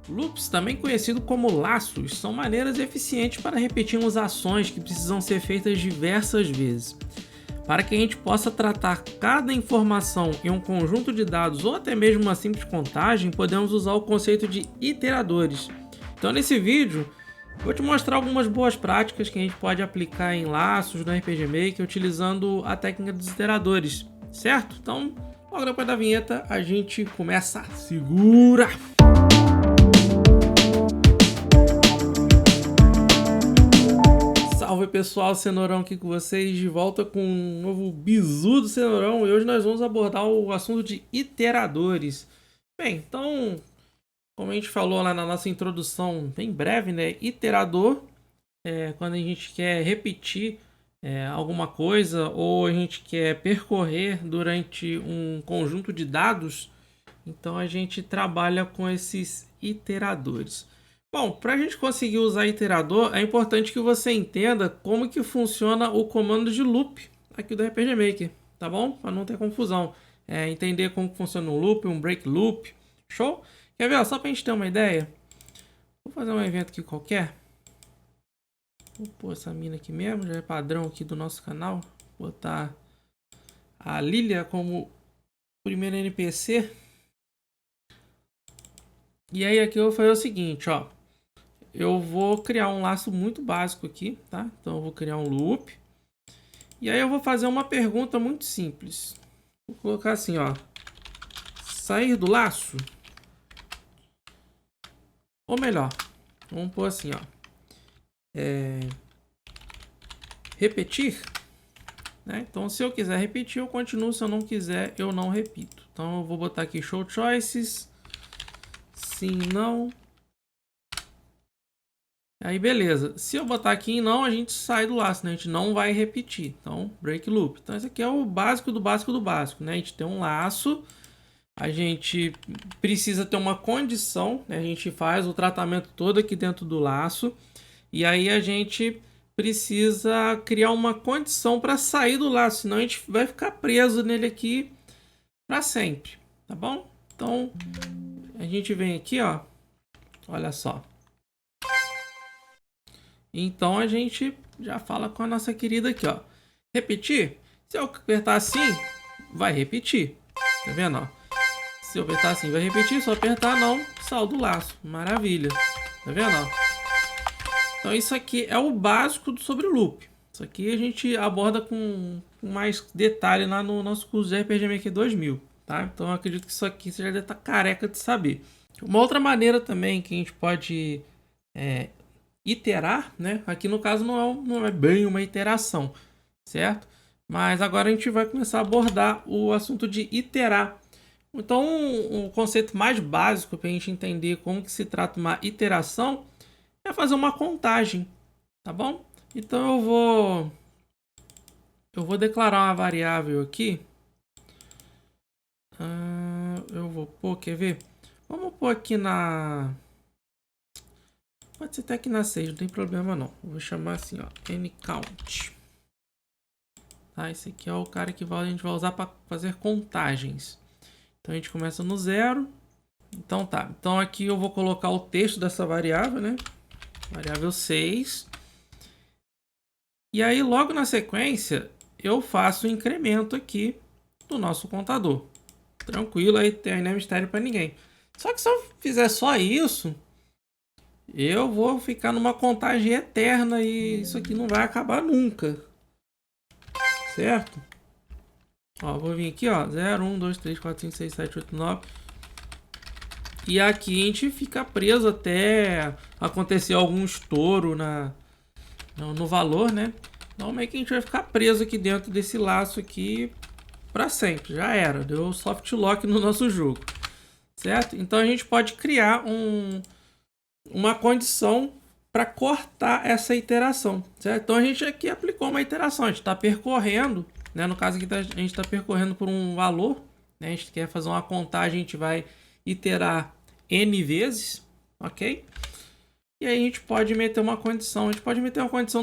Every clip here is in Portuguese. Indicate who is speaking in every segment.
Speaker 1: Loops, também conhecido como laços, são maneiras eficientes para repetirmos ações que precisam ser feitas diversas vezes. Para que a gente possa tratar cada informação em um conjunto de dados ou até mesmo uma simples contagem, podemos usar o conceito de iteradores. Então, nesse vídeo, vou te mostrar algumas boas práticas que a gente pode aplicar em laços no RPG Maker utilizando a técnica dos iteradores, certo? Então, logo depois da vinheta, a gente começa. Segura! Salve pessoal, Cenourão aqui com vocês, de volta com um novo bizu do Cenourão, e hoje nós vamos abordar o assunto de iteradores. Bem, então, como a gente falou lá na nossa introdução bem breve, né, iterador é quando a gente quer repetir alguma coisa ou a gente quer percorrer durante um conjunto de dados, então a gente trabalha com esses iteradores. Bom, para a gente conseguir usar iterador, é importante que você entenda como que funciona o comando de loop aqui do RPG Maker, tá bom? Para não ter confusão. Entender como que funciona um loop, um break loop, show? Quer ver? Só para a gente ter uma ideia. Vou fazer um evento aqui qualquer. Vou pôr essa mina aqui mesmo, já é padrão aqui do nosso canal. Vou botar a Lilia como primeiro NPC. E aí aqui eu vou fazer o seguinte, ó. Eu vou criar um laço muito básico aqui, tá? Então eu vou criar um loop. E aí eu vou fazer uma pergunta muito simples. Vou colocar assim, ó. Sair do laço? Ou melhor, vamos pôr assim, ó. Repetir? Né? Então se eu quiser repetir, eu continuo. Se eu não quiser, eu não repito. Então eu vou botar aqui show choices. Sim, não. Aí beleza, se eu botar aqui em não, a gente sai do laço, né? A gente não vai repetir. Então, break loop. Então esse aqui é o básico do básico do básico, né? A gente tem um laço, a gente precisa ter uma condição, né? A gente faz o tratamento todo aqui dentro do laço. E aí a gente precisa criar uma condição para sair do laço, senão a gente vai ficar preso nele aqui para sempre, tá bom? Então, a gente vem aqui, ó. Olha só. Então a gente já fala com a nossa querida aqui, ó. Repetir? Se eu apertar assim, vai repetir. Tá vendo, ó? Se eu apertar assim, vai repetir. Se eu apertar não, saldo o laço. Maravilha. Tá vendo, ó? Então isso aqui é o básico sobre o loop. Isso aqui a gente aborda com mais detalhe lá no nosso curso de RPG Maker 2000, tá? Então eu acredito que isso aqui você já deve estar careca de saber. Uma outra maneira também que a gente pode iterar, né? Aqui no caso não é bem uma iteração, certo? Mas agora a gente vai começar a abordar o assunto de iterar. Então, o conceito mais básico para a gente entender como que se trata uma iteração é fazer uma contagem, tá bom? Então eu vou declarar uma variável aqui. Eu vou pôr, quer ver? Vamos pôr aqui na... Pode ser até aqui na 6, não tem problema não. Eu vou chamar assim, ó, ncount. Tá, esse aqui é o cara que a gente vai usar para fazer contagens. Então a gente começa no 0. Então tá. Então aqui eu vou colocar o texto dessa variável, né? Variável 6. E aí logo na sequência eu faço o incremento aqui do nosso contador. Tranquilo, aí não é mistério para ninguém. Só que se eu fizer só isso, eu vou ficar numa contagem eterna e isso aqui não vai acabar nunca. Certo? Ó, vou vir aqui, ó, 0, 1, 2, 3, 4, 5, 6, 7, 8, 9. E aqui a gente fica preso até acontecer algum estouro no valor, né? Então meio que a gente vai ficar preso aqui dentro desse laço aqui para sempre. Já era, deu soft lock no nosso jogo. Certo? Então a gente pode criar uma condição para cortar essa iteração, certo? Então a gente aqui aplicou uma iteração, a gente está percorrendo, né? No caso aqui a gente está percorrendo por um valor, né? A gente quer fazer uma contagem, a gente vai iterar n vezes, ok? E aí a gente pode meter uma condição,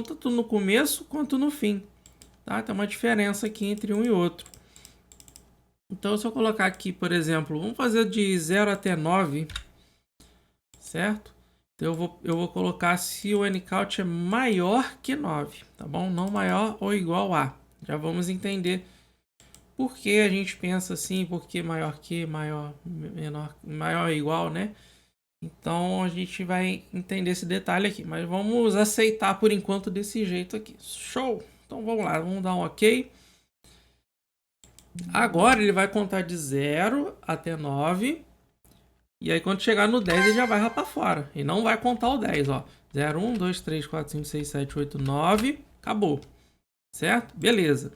Speaker 1: tanto no começo quanto no fim, tá? Tem uma diferença aqui entre um e outro. Então se eu colocar aqui, por exemplo, vamos fazer de 0 até 9, certo? Então eu vou colocar se o ncount é maior que 9, tá bom? Não maior ou igual a. Já vamos entender por que a gente pensa assim, por que maior que, maior, menor, maior ou igual, né? Então a gente vai entender esse detalhe aqui, mas vamos aceitar por enquanto desse jeito aqui. Show! Então vamos lá, vamos dar um ok. Agora ele vai contar de 0 até 9. E aí quando chegar no 10 ele já vai rapar fora. E não vai contar o 10, ó. 0, 1, 2, 3, 4, 5, 6, 7, 8, 9. Acabou. Certo? Beleza.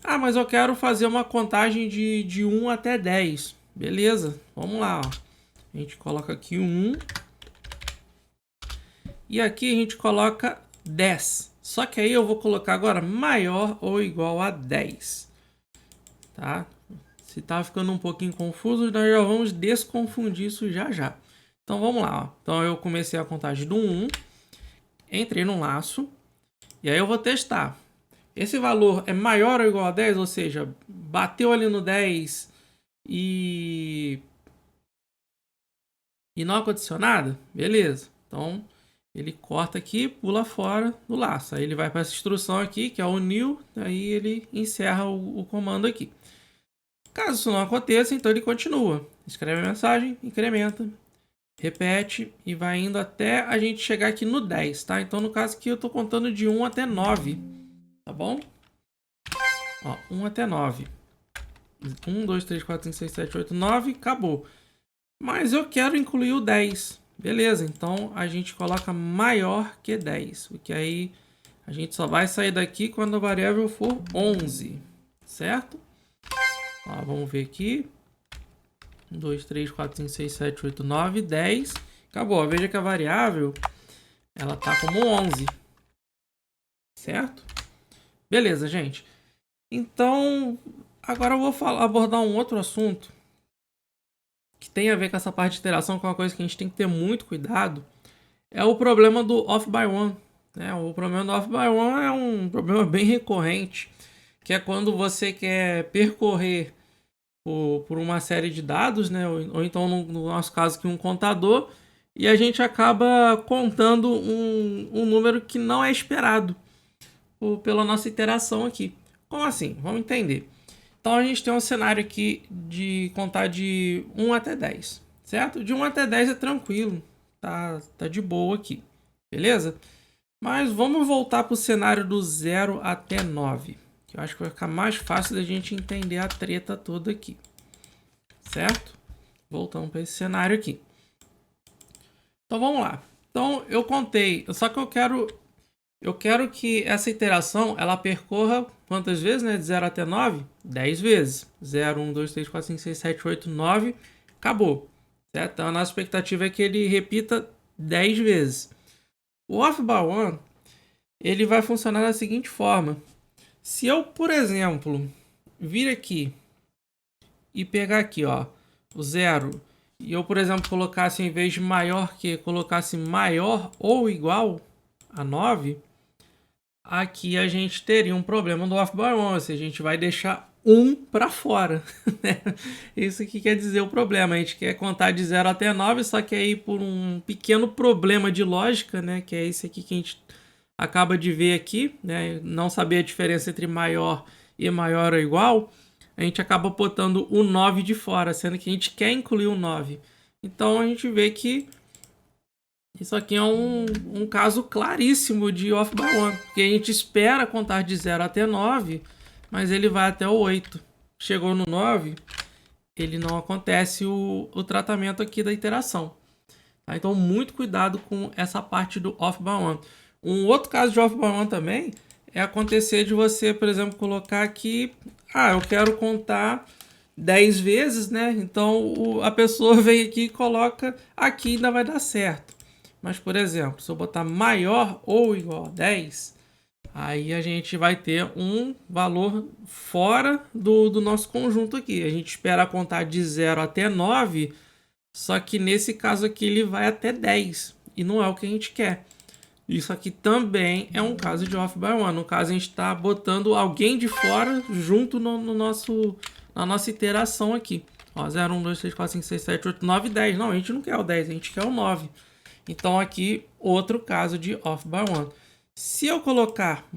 Speaker 1: Ah, mas eu quero fazer uma contagem de 1 até 10. Beleza. Vamos lá, ó. A gente coloca aqui 1. E aqui a gente coloca 10. Só que aí eu vou colocar agora maior ou igual a 10. Tá? Se tá ficando um pouquinho confuso, nós já vamos desconfundir isso já já. Então vamos lá. Ó. Então eu comecei a contagem do 1. Entrei no laço. E aí eu vou testar. Esse valor é maior ou igual a 10, ou seja, bateu ali no 10 e não aconteceu nada? Beleza. Então ele corta aqui, pula fora do laço. Aí ele vai para essa instrução aqui, que é o new, aí ele encerra o comando aqui. Caso isso não aconteça, então ele continua. Escreve a mensagem, incrementa, repete e vai indo até a gente chegar aqui no 10, tá? Então no caso aqui eu estou contando de 1 até 9, tá bom? Ó, 1 até 9. 1, 2, 3, 4, 5, 6, 7, 8, 9, acabou. Mas eu quero incluir o 10. Beleza, então a gente coloca maior que 10. Porque aí a gente só vai sair daqui quando a variável for 11. Certo? Ó, vamos ver aqui. 1, 2, 3, 4, 5, 6, 7, 8, 9, 10. Acabou. Veja que a variável ela tá como 11. Certo? Beleza, gente. Então, agora eu vou abordar um outro assunto que tem a ver com essa parte de iteração, que é uma coisa que a gente tem que ter muito cuidado. É o problema do off by one. Né? O problema do off by one é um problema bem recorrente, que é quando você quer percorrer por uma série de dados, né? Ou então, no nosso caso aqui, um contador, e a gente acaba contando um número que não é esperado pela nossa iteração aqui. Como assim? Vamos entender. Então a gente tem um cenário aqui de contar de 1 até 10, certo? De 1 até 10 é tranquilo, tá de boa aqui, beleza? Mas vamos voltar para o cenário do 0 até 9, que eu acho que vai ficar mais fácil da gente entender a treta toda aqui, certo? Voltamos para esse cenário aqui. Então vamos lá. Então eu contei, só que eu quero que essa iteração ela percorra quantas vezes, né? De 0 até 9? 10 vezes. 0, 1, 2, 3, 4, 5, 6, 7, 8, 9. Acabou. Certo? Então a nossa expectativa é que ele repita 10 vezes. O off by one, ele vai funcionar da seguinte forma. Se eu, por exemplo, vir aqui e pegar aqui, ó, o 0, e eu, por exemplo, colocasse, em vez de maior que, colocasse maior ou igual a 9, aqui a gente teria um problema do off by one, ou seja, a gente vai deixar 1 para fora. Né? Isso que quer dizer o problema. A gente quer contar de 0 até 9, só que aí por um pequeno problema de lógica, né, que é esse aqui que a gente acaba de ver aqui, né, não saber a diferença entre maior e maior ou igual, a gente acaba botando o 9 de fora, sendo que a gente quer incluir o 9. Então a gente vê que isso aqui é um caso claríssimo de off by one, porque a gente espera contar de 0 até 9, mas ele vai até o 8. Chegou no 9, ele não acontece o tratamento aqui da iteração. Tá? Então, muito cuidado com essa parte do off by one. Um outro caso de off by one também é acontecer de você, por exemplo, colocar aqui, eu quero contar 10 vezes, né? Então, a pessoa vem aqui e coloca aqui, ainda vai dar certo. Mas, por exemplo, se eu botar maior ou igual a 10, aí a gente vai ter um valor fora do nosso conjunto aqui. A gente espera contar de 0 até 9, só que nesse caso aqui ele vai até 10. E não é o que a gente quer. Isso aqui também é um caso de off by one. No caso, a gente está botando alguém de fora junto na nossa iteração aqui. Ó, 0, 1, 2, 3, 4, 5, 6, 7, 8, 9, 10. Não, a gente não quer o 10, a gente quer o 9. Então aqui, outro caso de off by 1. Se eu colocar,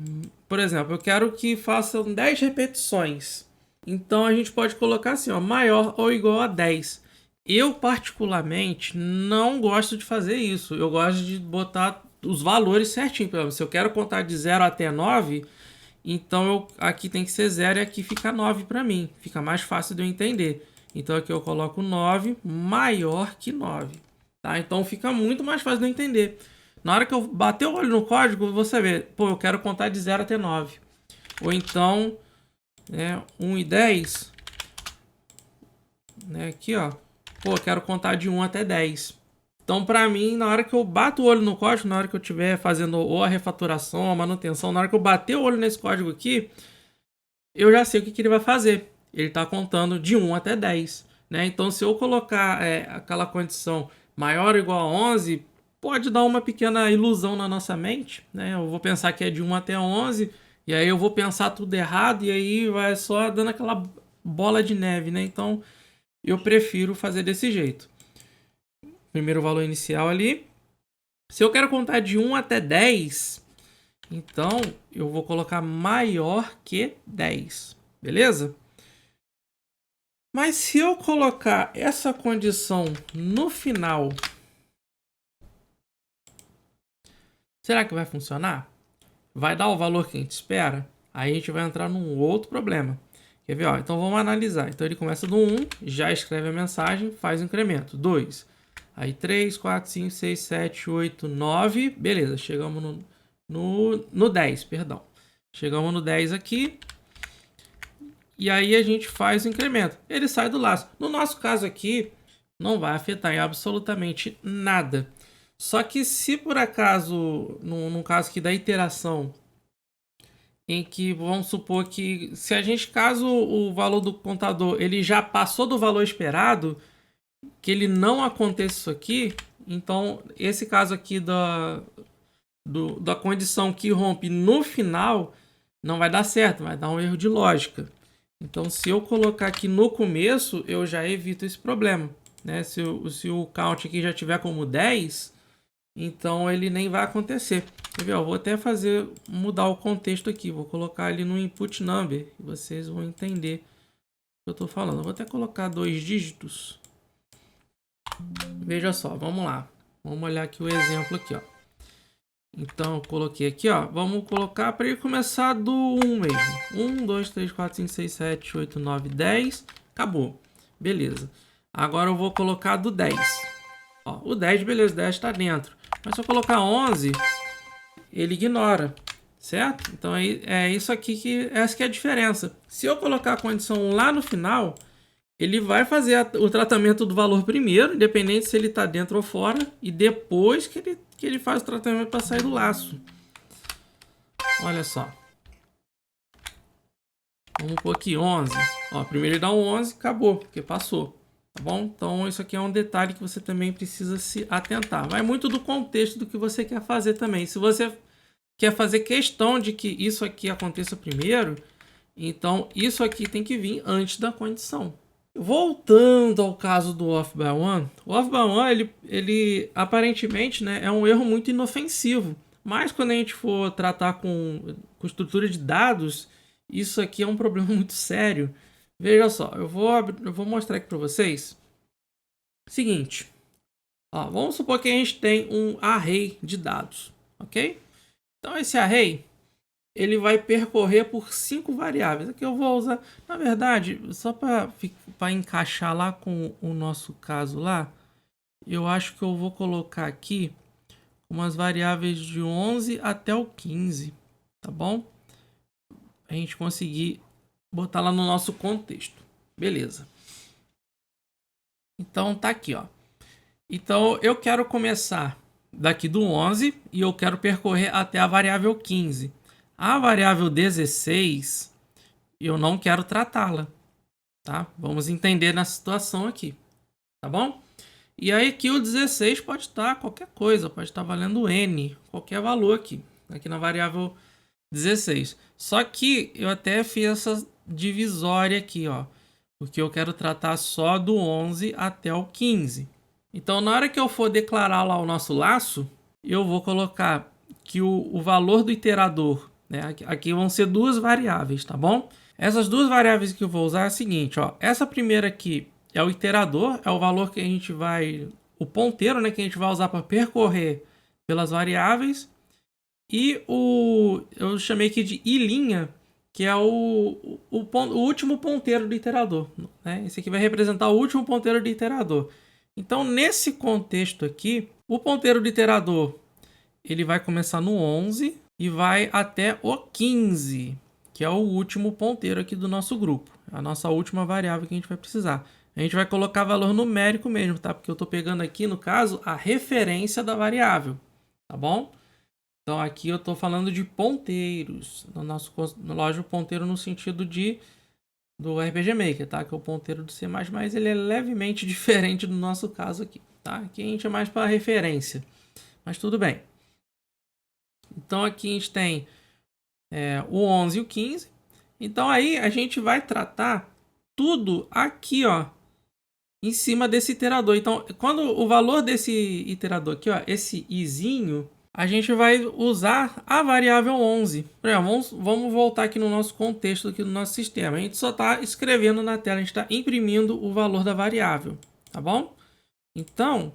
Speaker 1: por exemplo, eu quero que façam 10 repetições. Então a gente pode colocar assim, ó, maior ou igual a 10. Eu particularmente não gosto de fazer isso. Eu gosto de botar os valores certinho. Por exemplo, se eu quero contar de 0 até 9, então aqui tem que ser 0 e aqui fica 9 para mim. Fica mais fácil de eu entender. Então aqui eu coloco 9 maior que 9. Tá? Então fica muito mais fácil de eu entender. Na hora que eu bater o olho no código, você vê, pô, eu quero contar de 0 até 9. Ou então, 1 e 10. Né, aqui, ó. Pô, eu quero contar de 1 até 10. Então, para mim, na hora que eu bato o olho no código, na hora que eu estiver fazendo ou a refaturação, ou a manutenção, na hora que eu bater o olho nesse código aqui, eu já sei o que ele vai fazer. Ele está contando de 1 até 10. Né? Então, se eu colocar aquela condição maior ou igual a 11, pode dar uma pequena ilusão na nossa mente. Né? Eu vou pensar que é de 1 até 11, e aí eu vou pensar tudo errado, e aí vai só dando aquela bola de neve. Né? Então, eu prefiro fazer desse jeito. Primeiro valor inicial ali. Se eu quero contar de 1 até 10, então eu vou colocar maior que 10. Beleza? Mas se eu colocar essa condição no final, será que vai funcionar? Vai dar o valor que a gente espera? Aí a gente vai entrar num outro problema. Quer ver? Ó, então vamos analisar. Então ele começa no 1, já escreve a mensagem, faz o incremento. 2. Aí 3, 4, 5, 6, 7, 8, 9. Beleza, chegamos no 10, perdão. Chegamos no 10 aqui. E aí a gente faz o incremento. Ele sai do laço. No nosso caso aqui, não vai afetar em absolutamente nada. Só que se por acaso, num caso aqui da iteração, em que vamos supor que se a gente, caso o valor do contador ele já passou do valor esperado, que ele não aconteça isso aqui, então esse caso aqui da condição que rompe no final não vai dar certo, vai dar um erro de lógica. Então se eu colocar aqui no começo, eu já evito esse problema. Né? Se o count aqui já tiver como 10, então ele nem vai acontecer. Eu vou até mudar o contexto aqui, vou colocar ali no input number, e vocês vão entender o que eu estou falando. Eu vou até colocar 2 dígitos. Veja só, vamos lá. Vamos olhar aqui o exemplo aqui, ó. Então eu coloquei aqui, ó. Vamos colocar para ele começar do 1 mesmo. 1, 2, 3, 4, 5, 6, 7, 8, 9, 10. Acabou. Beleza. Agora eu vou colocar do 10. Ó, o 10, beleza, 10 está dentro. Mas se eu colocar 11, ele ignora, certo? Então é isso aqui essa que é a diferença. Se eu colocar a condição lá no final, ele vai fazer o tratamento do valor primeiro, independente se ele está dentro ou fora, e depois que ele faz o tratamento para sair do laço. Olha só. Vamos pôr aqui 11. Ó, primeiro ele dá um 11, acabou, porque passou. Tá bom? Então isso aqui é um detalhe que você também precisa se atentar. Vai muito do contexto do que você quer fazer também. Se você quer fazer questão de que isso aqui aconteça primeiro, então isso aqui tem que vir antes da condição. Voltando ao caso do off by one, o off by one ele aparentemente, né, é um erro muito inofensivo. Mas quando a gente for tratar com estrutura de dados, isso aqui é um problema muito sério. Veja só, eu vou mostrar aqui para vocês. Seguinte, ó, vamos supor que a gente tem um array de dados, ok? Então esse array, ele vai percorrer por 5 variáveis. Aqui eu vou usar, na verdade, só para encaixar lá com o nosso caso lá, eu acho que eu vou colocar aqui umas variáveis de 11 até o 15, tá bom? A gente conseguir botar lá no nosso contexto. Beleza. Então tá aqui, ó. Então eu quero começar daqui do 11 e eu quero percorrer até a variável 15. A variável 16 eu não quero tratá-la, tá? Vamos entender na situação aqui, tá bom? E aí aqui o 16 pode estar qualquer coisa, pode estar valendo n, qualquer valor aqui na variável 16. Só que eu até fiz essa divisória aqui, ó. porque eu quero tratar só do 11 até o 15. Então, na hora que eu for declarar lá o nosso laço, eu vou colocar que o valor do iterador, né, aqui vão ser duas variáveis, tá bom? Essas duas variáveis que eu vou usar é a seguinte, ó, essa primeira aqui é o iterador, é o valor que a gente vai, o ponteiro, né, que a gente vai usar para percorrer pelas variáveis, e eu chamei aqui de i', que é o último ponteiro do iterador, né? Esse aqui vai representar o último ponteiro do iterador. Então, nesse contexto aqui, o ponteiro do iterador ele vai começar no 11 e vai até o 15, que é o último ponteiro aqui do nosso grupo, a nossa última variável que a gente vai precisar. A gente vai colocar valor numérico mesmo, tá? Porque eu estou pegando aqui, no caso, a referência da variável, tá bom? Então, aqui eu estou falando de ponteiros, lógico, ponteiro no sentido do RPG Maker, tá? Que é o ponteiro do C++, ele é levemente diferente do nosso caso aqui, tá? Aqui a gente é mais para referência, mas tudo bem. Então, aqui a gente tem o 11 e o 15. Então, aí a gente vai tratar tudo aqui, ó, em cima desse iterador. Então, quando o valor desse iterador aqui, ó, esse izinho, a gente vai usar a variável 11. Vamos voltar aqui no nosso contexto aqui do nosso sistema. A gente só está escrevendo na tela, a gente está imprimindo o valor da variável, tá bom? Então,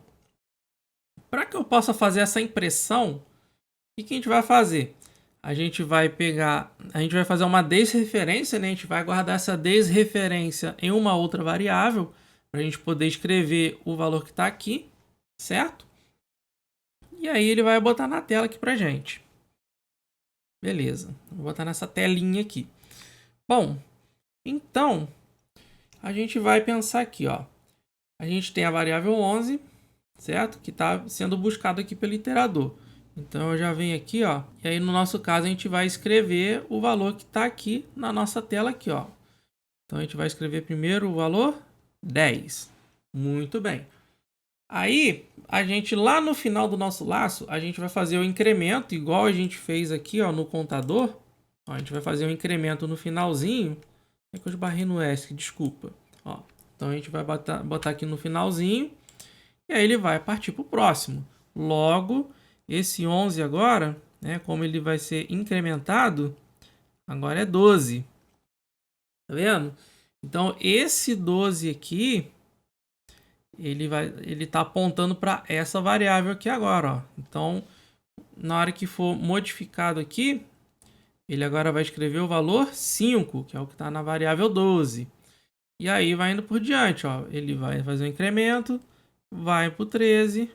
Speaker 1: para que eu possa fazer essa impressão, o que a gente vai fazer? A gente vai fazer uma desreferência, né? A gente vai guardar essa desreferência em uma outra variável para a gente poder escrever o valor que está aqui, certo? E aí ele vai botar na tela aqui pra gente. Beleza, vou botar nessa telinha aqui. Bom, então a gente vai pensar aqui, ó. A gente tem a variável 11, certo? Que está sendo buscado aqui pelo iterador. Então eu já venho aqui, ó. E aí no nosso caso a gente vai escrever o valor que está aqui na nossa tela aqui, ó. Então a gente vai escrever primeiro o valor 10. Muito bem. Aí, a gente lá no final do nosso laço, a gente vai fazer o incremento, igual a gente fez aqui, ó, no contador. Ó, a gente vai fazer o incremento no finalzinho. É que eu esbarrei no ESC, desculpa. Ó, então, a gente vai botar aqui no finalzinho. E aí, ele vai partir para o próximo. Logo, esse 11 agora, né, como ele vai ser incrementado, agora é 12. Tá vendo? Então, esse 12 aqui ele está apontando para essa variável aqui agora, ó. Então, na hora que for modificado aqui, ele agora vai escrever o valor 5, que é o que está na variável 12. E aí vai indo por diante, ó. Ele vai fazer um incremento, vai para o 13.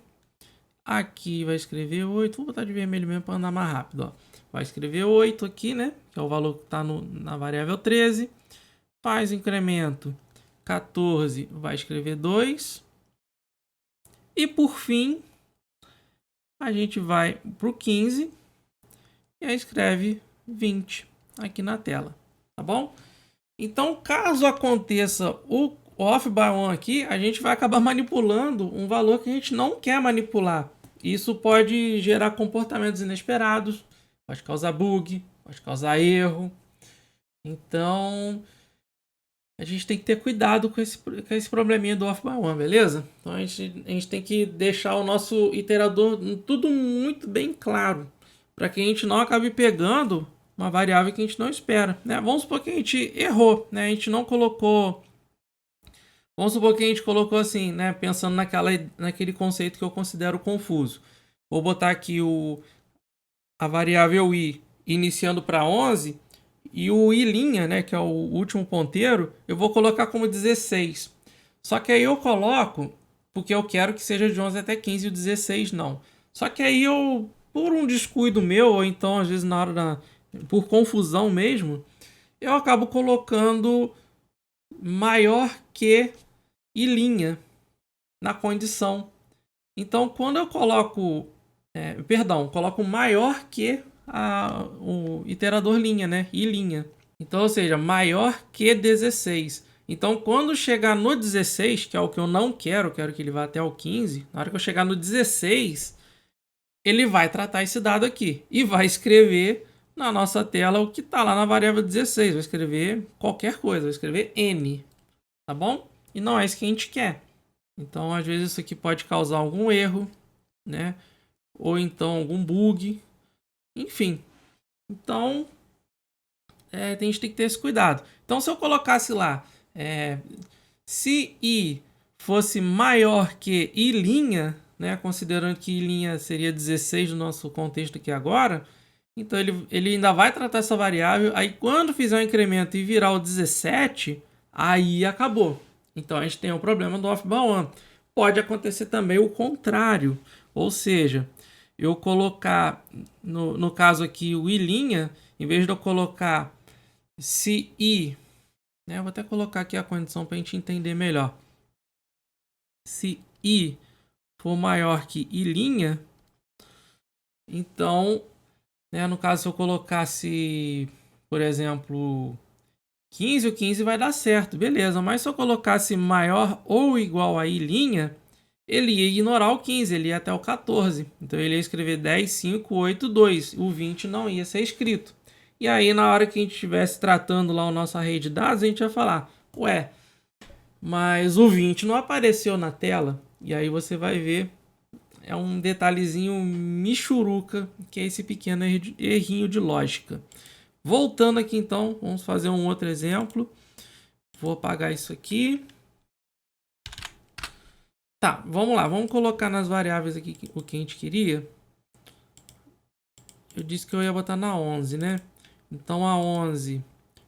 Speaker 1: Aqui vai escrever 8. Vou botar de vermelho mesmo para andar mais rápido, ó. Vai escrever 8 aqui, né? Que é o valor que está na variável 13. Faz incremento 14, vai escrever 2. E por fim, a gente vai para o 15 e aí escreve 20 aqui na tela, tá bom? Então, caso aconteça o off by one aqui, a gente vai acabar manipulando um valor que a gente não quer manipular. Isso pode gerar comportamentos inesperados, pode causar bug, pode causar erro. Então, a gente tem que ter cuidado com esse probleminha do off by one, beleza? Então a gente tem que deixar o nosso iterador tudo muito bem claro, para que a gente não acabe pegando uma variável que a gente não espera, né? Vamos supor que a gente errou, né? A gente não colocou... Vamos supor que a gente colocou assim, né? Pensando naquele conceito que eu considero confuso. Vou botar aqui a variável i iniciando para 11... E o i', né, que é o último ponteiro, eu vou colocar como 16. Só que aí eu coloco, porque eu quero que seja de 11 até 15 e o 16 não. Só que aí eu, por um descuido meu, ou então às vezes por confusão mesmo, eu acabo colocando maior que i' na condição. Então quando eu coloco, coloco maior que o iterador linha, né? I'. Então, ou seja, maior que 16. Então, quando chegar no 16, que é o que eu não quero que ele vá até o 15, na hora que eu chegar no 16, ele vai tratar esse dado aqui e vai escrever na nossa tela o que está lá na variável 16. Vai escrever qualquer coisa, vai escrever N. tá bom? E não é isso que a gente quer. Então, às vezes isso aqui pode causar algum erro, né? Ou então algum bug, enfim. Então, a gente tem que ter esse cuidado. Então, se eu colocasse lá, se I fosse maior que I', né? Considerando que I' seria 16 no nosso contexto aqui agora, então ele ainda vai tratar essa variável. Aí quando fizer o incremento e virar o 17, aí acabou. Então a gente tem o problema do off-bound. Pode acontecer também o contrário. Ou seja, eu colocar, no caso aqui, o I', em vez de eu colocar se I, né, eu vou até colocar aqui a condição para a gente entender melhor. Se I for maior que I', então, né, no caso, se eu colocasse, por exemplo, 15, o 15 vai dar certo, beleza. Mas se eu colocasse maior ou igual a I', ele ia ignorar o 15, ele ia até o 14. Então ele ia escrever 10, 5, 8, 2. O 20 não ia ser escrito. E aí na hora que a gente estivesse tratando lá o nosso array de dados, a gente ia falar, ué, mas o 20 não apareceu na tela. E aí você vai ver, é um detalhezinho michuruca, que é esse pequeno errinho de lógica. Voltando aqui então, vamos fazer um outro exemplo. Vou apagar isso aqui. Tá, vamos lá, vamos colocar nas variáveis aqui o que a gente queria. Eu disse que eu ia botar na 11, né? Então a 11,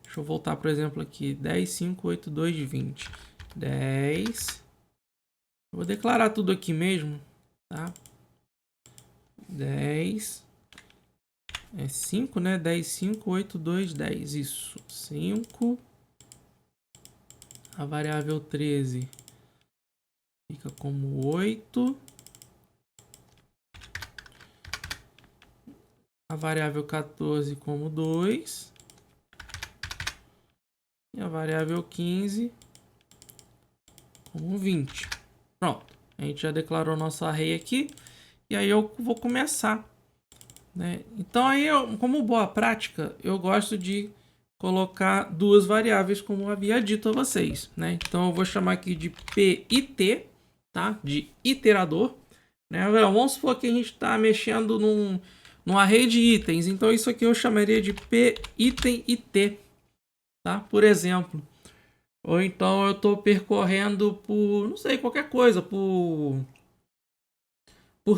Speaker 1: deixa eu voltar, por exemplo, aqui, 10, 5, 8, 2, 20. 10. Eu vou declarar tudo aqui mesmo, tá? 10. É 5, né? 10, 5, 8, 2, 10. Isso. 5. A variável 13 fica como 8. A variável 14 como 2. E a variável 15 como 20. Pronto. A gente já declarou nosso array aqui. E aí eu vou começar, né? Então aí, como boa prática, eu gosto de colocar duas variáveis, como eu havia dito a vocês, né? Então eu vou chamar aqui de PIT, tá? De iterador, né? Vamos supor que a gente está mexendo num array de itens. Então isso aqui eu chamaria de PItem IT, tá? Por exemplo. Ou então eu estou percorrendo por, não sei, qualquer coisa, por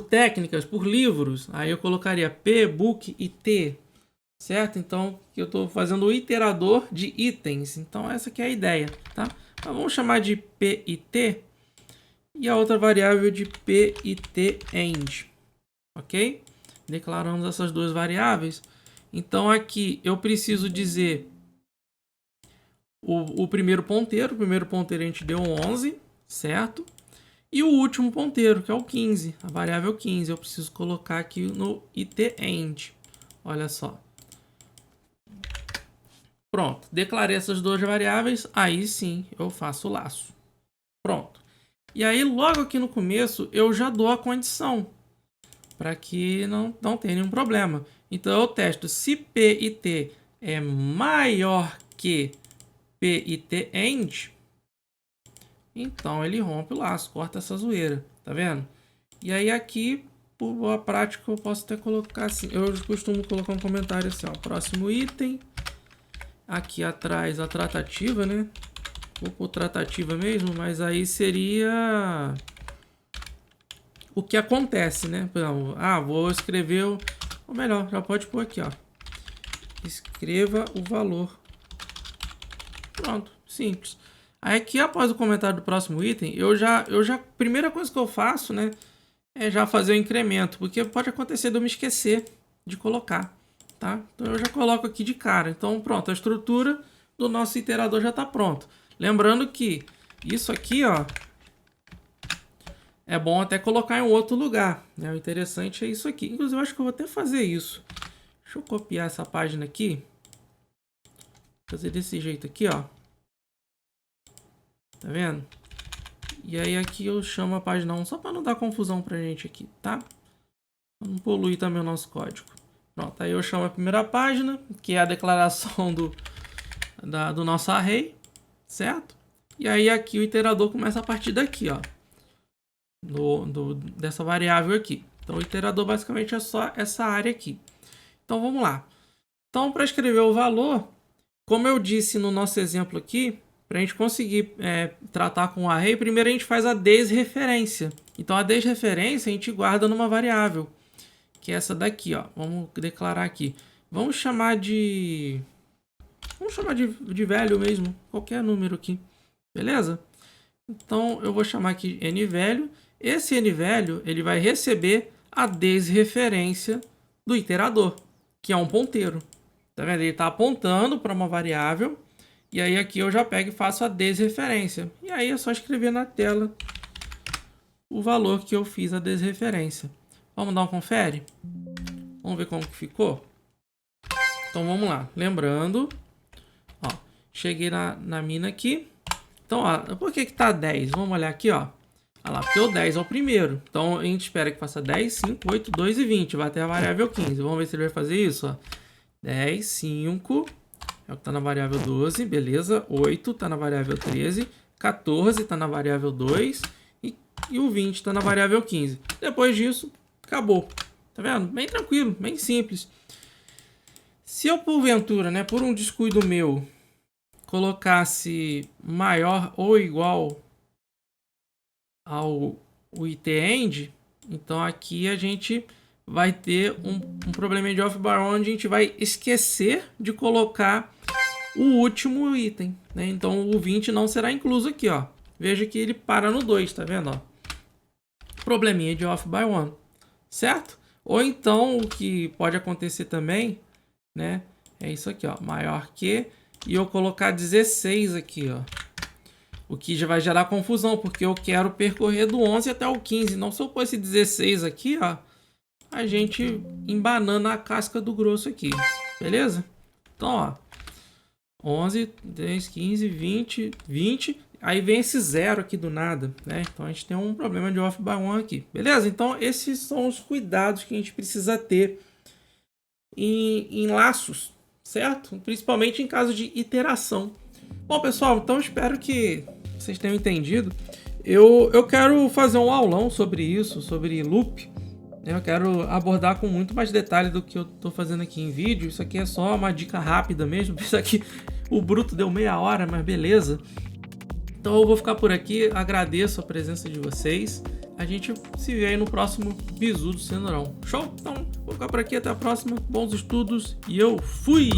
Speaker 1: técnicas, por livros. Aí eu colocaria P, book e T, certo? Então eu estou fazendo o iterador de itens. Então essa aqui é a ideia, tá? Então, vamos chamar de PIT e a outra variável de PITEnd, ok? Declaramos essas duas variáveis. Então aqui eu preciso dizer o primeiro ponteiro. O primeiro ponteiro a gente deu 11, certo? E o último ponteiro, que é o 15, a variável 15. Eu preciso colocar aqui no itEnd. Olha só. Pronto, declarei essas duas variáveis, aí sim eu faço o laço. Pronto. E aí logo aqui no começo eu já dou a condição, para que não tenha nenhum problema. Então eu testo se PIT é maior que PITEnd, então ele rompe o laço, corta essa zoeira, tá vendo? E aí aqui, por boa prática, eu posso até colocar assim, eu costumo colocar um comentário assim, ó, próximo item, aqui atrás a tratativa, né? Vou pôr tratativa mesmo, mas aí seria o que acontece, né? Vou escrever, ou melhor, já pode pôr aqui, ó, escreva o valor. Pronto, simples. Aí aqui, após o comentário do próximo item, primeira coisa que eu faço, né, é já fazer o incremento, porque pode acontecer de eu me esquecer de colocar, tá? Então eu já coloco aqui de cara. Então pronto, a estrutura do nosso iterador já está pronto. Lembrando que isso aqui, ó, é bom até colocar em outro lugar, né? O interessante é isso aqui. Inclusive, eu acho que eu vou até fazer isso. Deixa eu copiar essa página aqui. Fazer desse jeito aqui, ó. Tá vendo? E aí aqui eu chamo a página 1 só para não dar confusão pra gente aqui, tá? Pra não poluir também o nosso código. Pronto, aí eu chamo a primeira página, que é a declaração do nosso array, certo? E aí aqui o iterador começa a partir daqui, ó. Dessa variável aqui. Então o iterador basicamente é só essa área aqui. Então vamos lá. Então para escrever o valor, como eu disse no nosso exemplo aqui, para a gente conseguir tratar com o array, primeiro a gente faz a desreferência. Então a desreferência a gente guarda numa variável, que é essa daqui, ó. Vamos declarar aqui. Vamos chamar de velho mesmo, qualquer número aqui. Beleza? Então eu vou chamar aqui nValue. Esse nValue ele vai receber a desreferência do iterador, que é um ponteiro. Tá vendo? Ele está apontando para uma variável. E aí aqui eu já pego e faço a desreferência. E aí é só escrever na tela o valor que eu fiz a desreferência. Vamos dar um confere? Vamos ver como que ficou? Então vamos lá. Lembrando, ó, cheguei na mina aqui. Então, ó, por que tá 10? Vamos olhar aqui, ó. Olha lá, porque o 10 é o primeiro. Então a gente espera que faça 10, 5, 8, 2 e 20. Vai até a variável 15. Vamos ver se ele vai fazer isso, ó. 10, 5... é o que está na variável 12, beleza. 8 está na variável 13. 14 está na variável 2. E o 20 está na variável 15. Depois disso, acabou. Tá vendo? Bem tranquilo, bem simples. Se eu, porventura, né, por um descuido meu, colocasse maior ou igual ao itEnd, então aqui a gente vai ter um probleminha de off-by-one, onde a gente vai esquecer de colocar o último item, né? Então o 20 não será incluso aqui, ó. Veja que ele para no 2, tá vendo, ó? Probleminha de off-by-one, certo? Ou então o que pode acontecer também, né? É isso aqui, ó, maior que, e eu colocar 16 aqui, ó. O que já vai gerar confusão, porque eu quero percorrer do 11 até o 15. Não, se eu pôr esse 16 aqui, ó, a gente embanana a casca do grosso aqui, beleza? Então, ó, 11, 10, 15, 20, 20, aí vem esse zero aqui do nada, né? Então a gente tem um problema de off-by-one aqui, beleza? Então esses são os cuidados que a gente precisa ter em laços, certo? Principalmente em caso de iteração. Bom, pessoal, então espero que vocês tenham entendido. Eu quero fazer um aulão sobre isso, sobre loop. Eu quero abordar com muito mais detalhe do que eu estou fazendo aqui em vídeo. Isso aqui é só uma dica rápida mesmo. Isso aqui, o bruto deu meia hora, mas beleza. Então eu vou ficar por aqui. Agradeço a presença de vocês. A gente se vê aí no próximo Bizu do Cenourão. Show? Então vou ficar por aqui. Até a próxima. Bons estudos e eu fui!